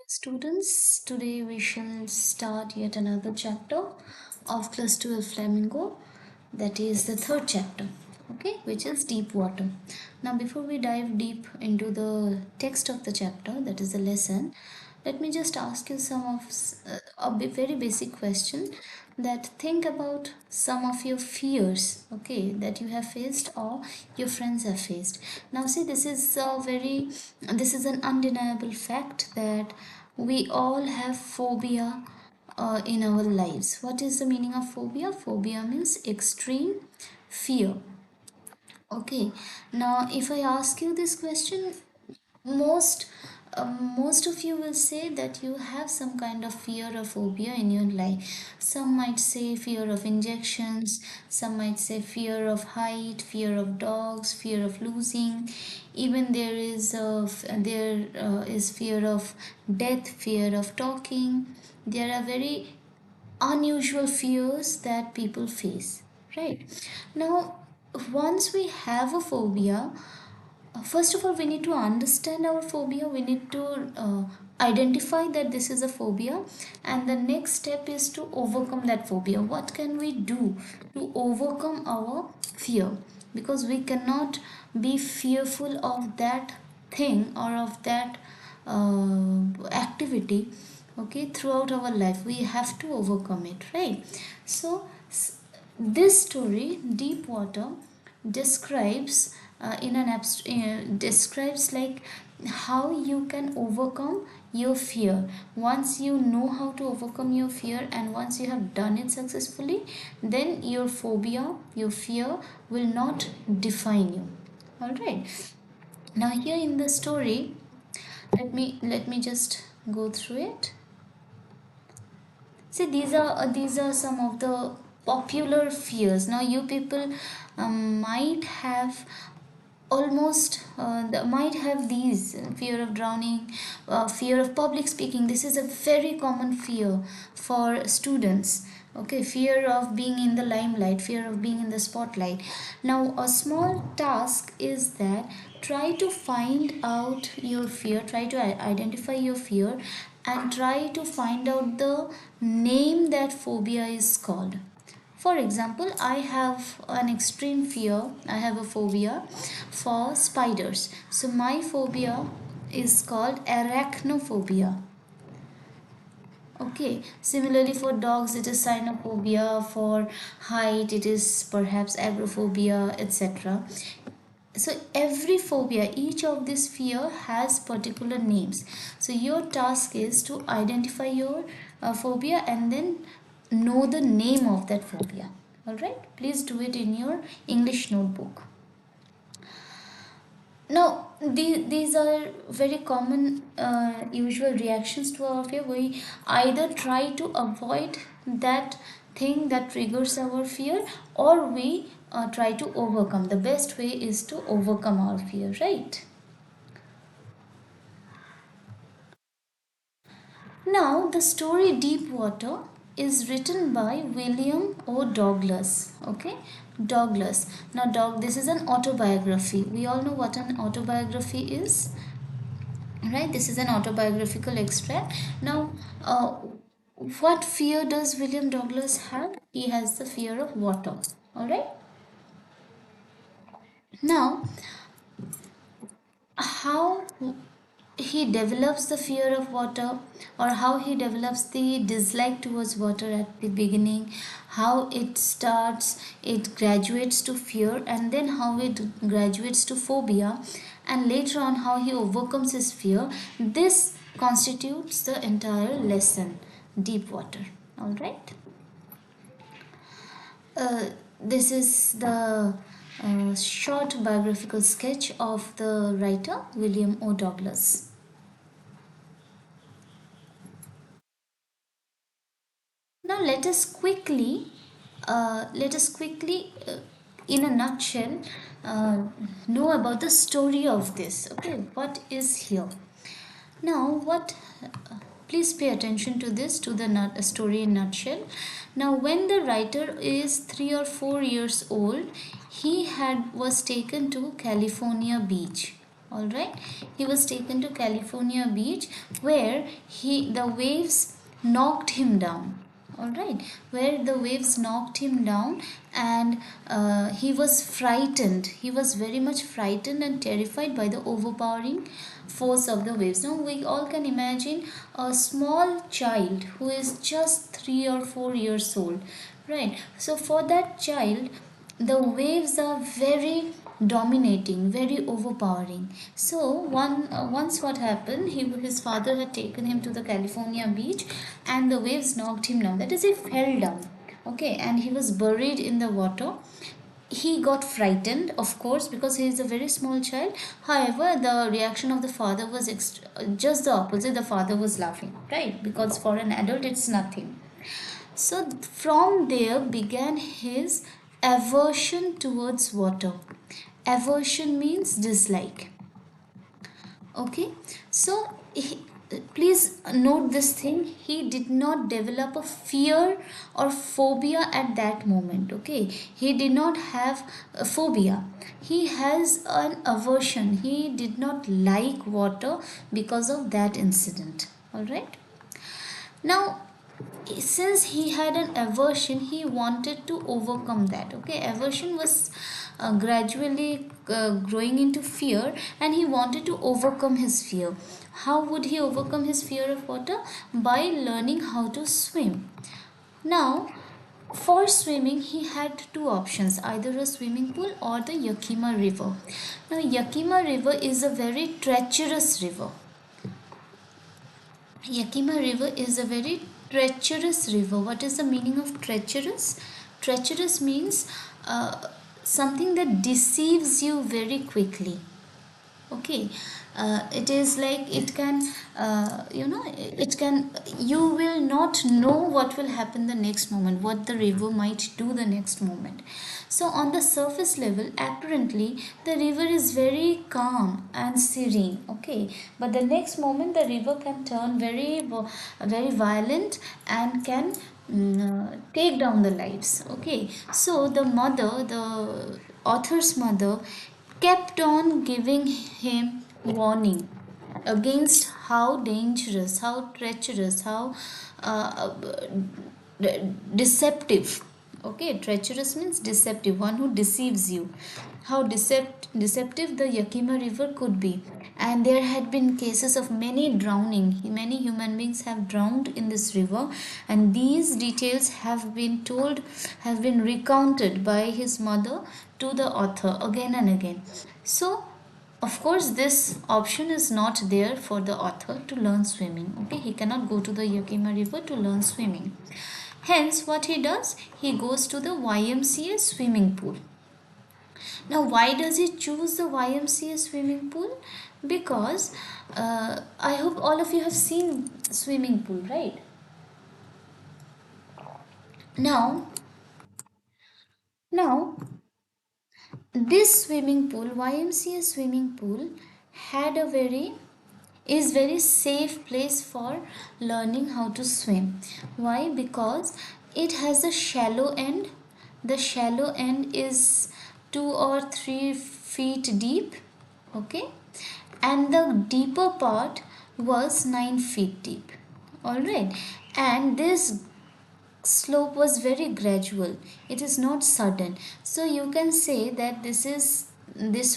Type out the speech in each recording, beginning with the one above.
Students, today we shall start yet another chapter of class 12 Flamingo, that is the third chapter, okay, which is deep water. Now, before we dive deep into the text of the chapter, that is the lesson, let me just ask you some of very basic question, that think about some of your fears, okay, that you have faced or your friends have faced. Now see, this is an undeniable fact that we all have phobia in our lives. What is the meaning of phobia? Phobia means extreme fear. Okay, now if I ask you this question, most most of you will say that you have some kind of fear or phobia in your life. Some might say fear of injections, some might say fear of height, fear of dogs, fear of losing. Even there is fear of death, fear of talking. There are very unusual fears that people face, right? Now, once we have a phobia, first of all, we need to understand our phobia. We need to identify that this is a phobia, and the next step is to overcome that phobia. What can we do to overcome our fear? Because we cannot be fearful of that thing or of that activity, okay, throughout our life. We have to overcome it, right? So, this story, Deep Water, describes describes like how you can overcome your fear. Once you know how to overcome your fear and once you have done it successfully, then your phobia, your fear will not define you. All right, now here in the story, let me just go through it. See, these are some of the popular fears. Now, you people might have might have these: fear of drowning, fear of public speaking. This is a very common fear for students. Okay, fear of being in the limelight, fear of being in the spotlight. Now, a small task is that try to find out your fear, try to identify your fear, and try to find out the name that phobia is called. For example, I have an extreme fear, I have a phobia for spiders. So, my phobia is called arachnophobia. Okay, similarly for dogs, it is cynophobia, for height, it is perhaps agoraphobia, etc. So every phobia, each of these fear has particular names. So your task is to identify your phobia and then know the name of that phobia. All right, please do it in your English notebook. Now, these are very common usual reactions to our fear. We either try to avoid that thing that triggers our fear, or we try to overcome. The best way is to overcome our fear, right? Now, the story Deep Water is written by William O. Douglas. Okay, Douglas. Now, this is an autobiography. We all know what an autobiography is, right? This is an autobiographical extract. Now, what fear does William Douglas have? He has the fear of water. All right. Now, how he develops the fear of water, or how he develops the dislike towards water at the beginning, how it starts, it graduates to fear, and then how it graduates to phobia, and later on how he overcomes his fear. This constitutes the entire lesson, Deep Water. All right. This is the short biographical sketch of the writer William O. Douglas. Now let us quickly, in a nutshell, know about the story of this. Okay, what is here? Now, please pay attention to this, to the story in nutshell. Now, when the writer is 3 or 4 years old, he was taken to California beach. All right, he was taken to California beach, where the waves knocked him down. All right, where the waves knocked him down, and he was frightened. He was very much frightened and terrified by the overpowering force of the waves. Now we all can imagine a small child who is just 3 or 4 years old, right? So for that child, the waves are very dominating, very overpowering. So once what happened, his father had taken him to the California beach, and the waves knocked him down, that is, he fell down. Okay, and he was buried in the water. He got frightened, of course, because he is a very small child. However, the reaction of the father was just the opposite. The father was laughing, right? Because for an adult it's nothing. So from there began his aversion towards water. Aversion means dislike. Okay, so please note this thing: he did not develop a fear or phobia at that moment. Okay, he did not have a phobia. He has an aversion. He did not like water because of that incident. All right, now since he had an aversion, he wanted to overcome that. Okay, aversion was gradually growing into fear, and he wanted to overcome his fear. How would he overcome his fear of water? By learning how to swim. Now for swimming, he had two options: either a swimming pool or the Yakima River. Now Yakima River is a very treacherous river. Yakima River is a very treacherous river. What is the meaning of treacherous? Treacherous means something that deceives you very quickly. Okay, it is like it can, it can, you will not know what will happen the next moment, what the river might do the next moment. So on the surface level, apparently the river is very calm and serene. Okay, but the next moment the river can turn very violent and can take down the lives. Okay, so the author's mother kept on giving him warning against how dangerous, how treacherous, how uh, deceptive. Okay, treacherous means deceptive, one who deceives you. How deceptive the Yakima River could be. And there had been cases of many drowning. Many human beings have drowned in this river, and these details have been told, have been recounted by his mother to the author again and again. So of course this option is not there for the author to learn swimming. Okay, he cannot go to the Yakima River to learn swimming. Hence what he does, he goes to the YMCA swimming pool. Now why does he choose the YMCA swimming pool? Because I hope all of you have seen swimming pool, right? Now this swimming pool, YMCA swimming pool, had a very is very safe place for learning how to swim. Why? Because it has a shallow end. The shallow end is 2 or 3 feet deep. Okay, and the deeper part was 9 feet deep. All right, and this slope was very gradual, it is not sudden. So you can say that this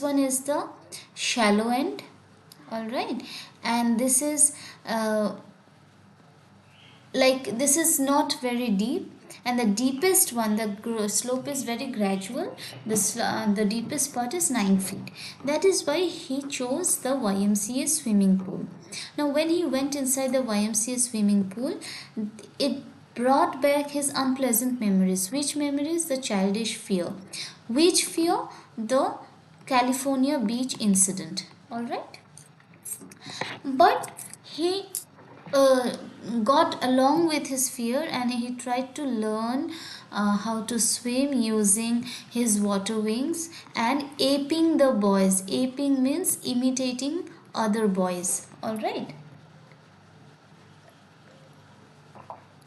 one is the shallow end. All right, and this is like this is not very deep, and the deepest one, the slope is very gradual. The deepest part is 9 feet. That is why he chose the YMCA swimming pool. Now when he went inside the YMCA swimming pool, it brought back his unpleasant memories. Which memories? The childish fear. Which fear? The California beach incident. All right, but he uh, got along with his fear, and he tried to learn how to swim using his water wings and aping the boys. Aping means imitating other boys. All right,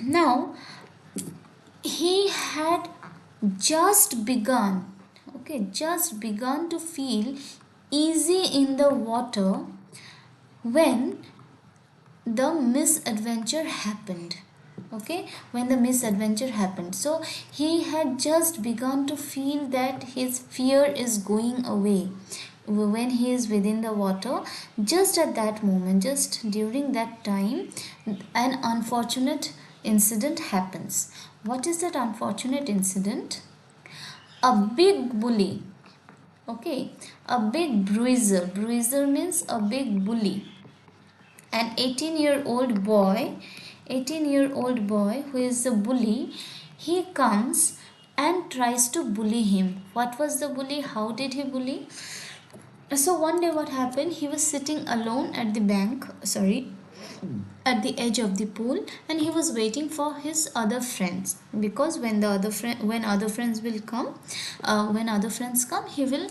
now he had just begun, okay, just begun to feel easy in the water when the misadventure happened. Okay, when the misadventure happened, so he had just begun to feel that his fear is going away when he is within the water. Just at that moment, just during that time, an unfortunate incident happens. What is that unfortunate incident? A big bully, okay, a big bruiser means a big bully, an 18-year-old boy who is a bully, he comes and tries to bully him. What was the bully? How did he bully? So one day what happened, he was sitting alone at the at the edge of the pool, and he was waiting for his other friends, because when other friends will come, when other friends come, he will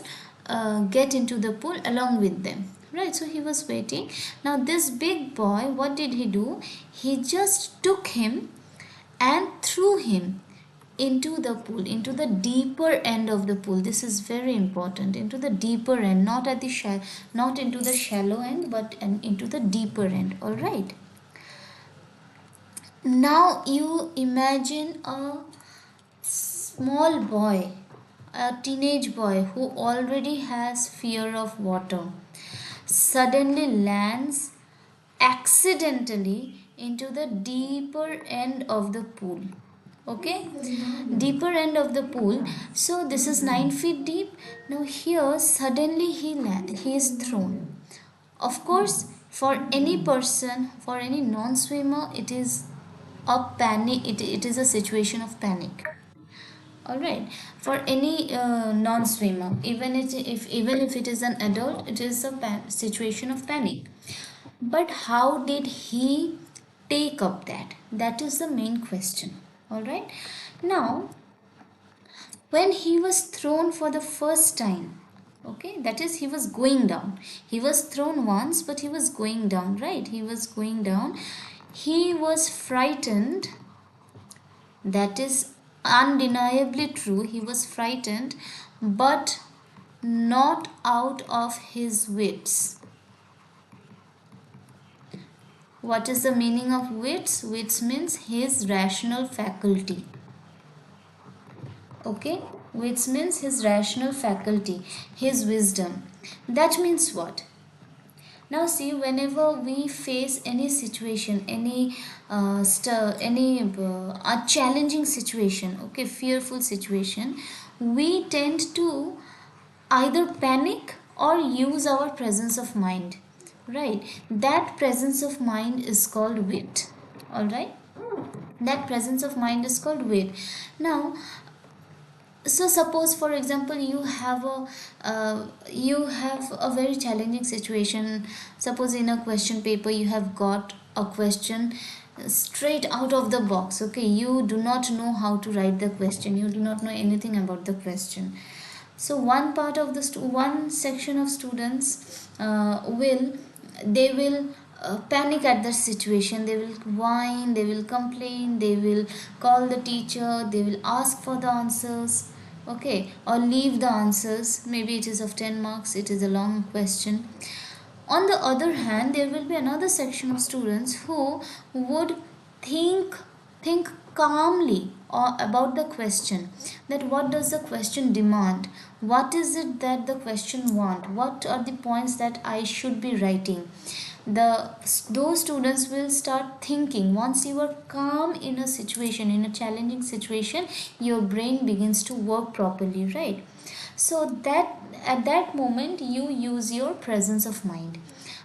get into the pool along with them, right? So he was waiting. Now this big boy, what did he do? He just took him and threw him into the pool, into the deeper end of the pool. This is very important, into the deeper end, not at the not into the shallow end, but into the deeper end. All right. Now you imagine a small boy, a teenage boy who already has fear of water, suddenly lands accidentally into the deeper end of the pool. Okay, deeper end of the pool. So this is 9 feet deep. Now here suddenly he is thrown. Of course, for any person, for any non-swimmer, it is a panic. It is a situation of panic. All right. For any non-swimmer, even if it is an adult, it is a situation of panic. But how did he take up that? That is the main question. All right. Now, when he was thrown for the first time, okay, that is, he was going down. He was thrown once, but he was going down, right? He was going down. He was frightened. That is undeniably true. He was frightened, but not out of his wits. What is the meaning of wits? Wits means his rational faculty. Okay, wits means his rational faculty, his wisdom. That means what? Now see, whenever we face any situation, a challenging situation, okay, fearful situation, we tend to either panic or use our presence of mind, right? That presence of mind is called wit. All right, that presence of mind is called wit. Now, so suppose for example you have a very challenging situation. Suppose in a question paper you have got a question straight out of the box. Okay, you do not know how to write the question, you do not know anything about the question. So one part of the one section of students they will panic at the situation. They will whine, they will complain, they will call the teacher, they will ask for the answers, okay, or leave the answers. Maybe it is of 10 marks, it is a long question. On the other hand, there will be another section of students who would think think calmly or about the question, that what does the question demand, what is it that the question want, what are the points that I should be writing. Those students will start thinking. Once you are calm in a situation, in a challenging situation, your brain begins to work properly, right? So that at that moment you use your presence of mind.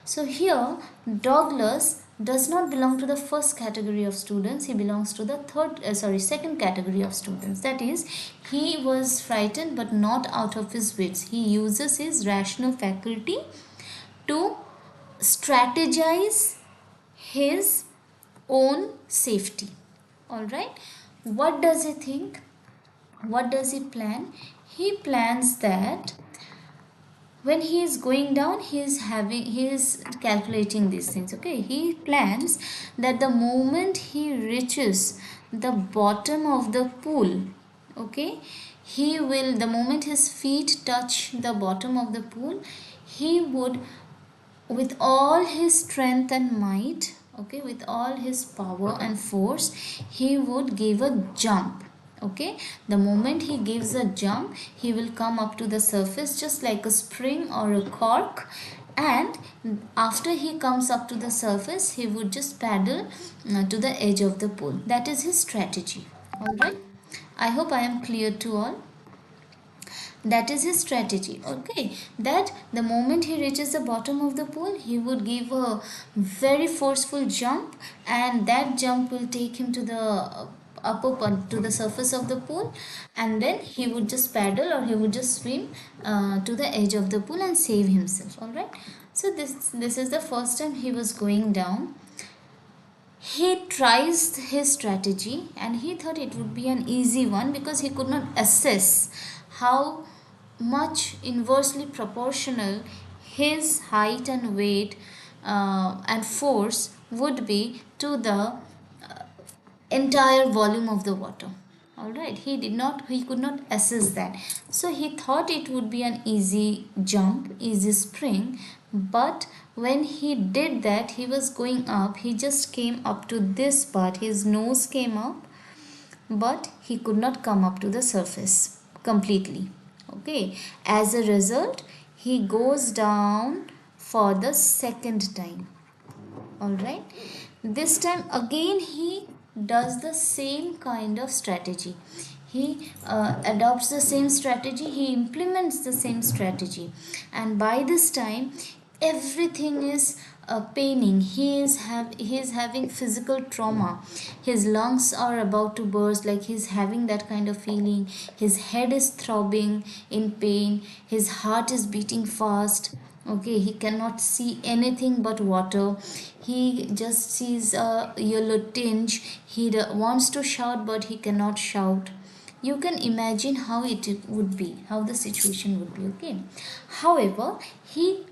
So here Douglas does not belong to the first category of students, he belongs to the second category of students. That is, he was frightened but not out of his wits. He uses his rational faculty to strategize his own safety. All right, what does he think? What does he plan? He plans that when he is going down, he is calculating these things. Okay, he plans that the moment he reaches the bottom of the pool, okay, he will, the moment his feet touch the bottom of the pool, he would, with all his strength and might, okay, with all his power and force, he would give a jump. Okay, the moment he gives a jump, he will come up to the surface just like a spring or a cork. And after he comes up to the surface, he would just paddle to the edge of the pool. That is his strategy. All right, I hope I am clear to all. That is his strategy. Okay, that the moment he reaches the bottom of the pool, he would give a very forceful jump, and that jump will take him to the upper part, to the surface of the pool, and then he would just paddle, or he would just swim to the edge of the pool and save himself. All right, so this is the first time he was going down. He tries his strategy, and he thought it would be an easy one because he could not assess how much inversely proportional his height and weight and force would be to the entire volume of the water. All right, he could not assess that. So he thought it would be an easy jump, easy spring. But when he did that, he was going up, he just came up to this part, his nose came up, but he could not come up to the surface completely. Okay, as a result, he goes down for the second time. All right, this time again he does the same kind of strategy. He adopts the same strategy, he implements the same strategy, and by this time everything is paining. He is having physical trauma. His lungs are about to burst, like he's having that kind of feeling. His head is throbbing in pain, his heart is beating fast. Okay, he cannot see anything but water. He just sees a yellow tinge. He wants to shout, but he cannot shout. You can imagine how it would be, how the situation would be. Okay, however, he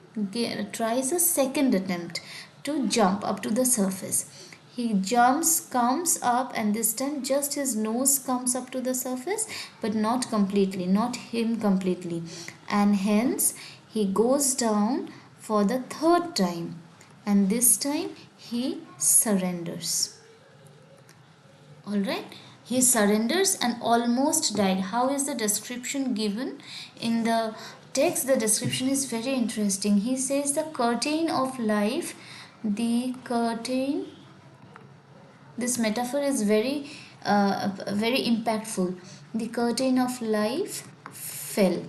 tries a second attempt to jump up to the surface. He jumps, comes up, and this time just his nose comes up to the surface, but not completely, not him completely. And hence he goes down for the third time, and this time he surrenders. All right, he surrenders and almost died. How is the description given in the text? The description is very interesting. He says the curtain of life, the curtain, this metaphor is very impactful. The curtain of life fell.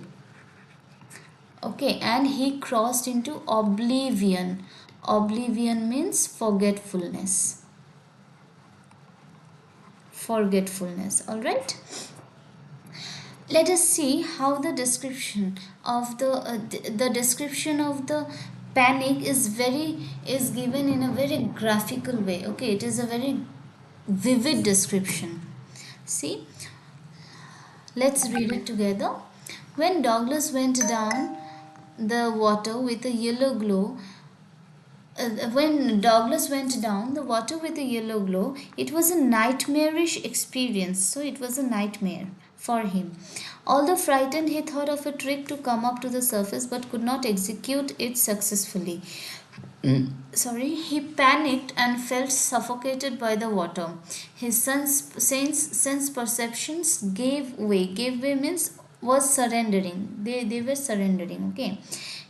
Okay, and he crossed into oblivion. Oblivion means forgetfulness. Forgetfulness. All right, let us see how the description of the description of the panic is given in a very graphical way. Okay, it is a very vivid description. See, let's read it together. When Douglas went down the water with a yellow glow, when Douglas went down the water with a yellow glow, it was a nightmarish experience. So it was a nightmare for him. Although frightened, he thought of a trick to come up to the surface but could not execute it successfully. He panicked and felt suffocated by the water. His sense perceptions gave way. Gave way means was surrendering. They were surrendering. Okay.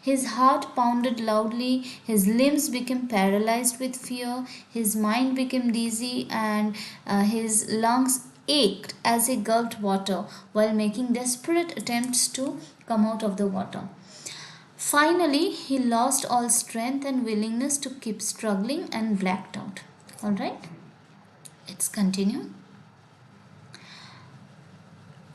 His heart pounded loudly, his limbs became paralyzed with fear, his mind became dizzy, and his lungs ached as he gulped water while making desperate attempts to come out of the water. Finally, he lost all strength and willingness to keep struggling and blacked out. All right, let's continue.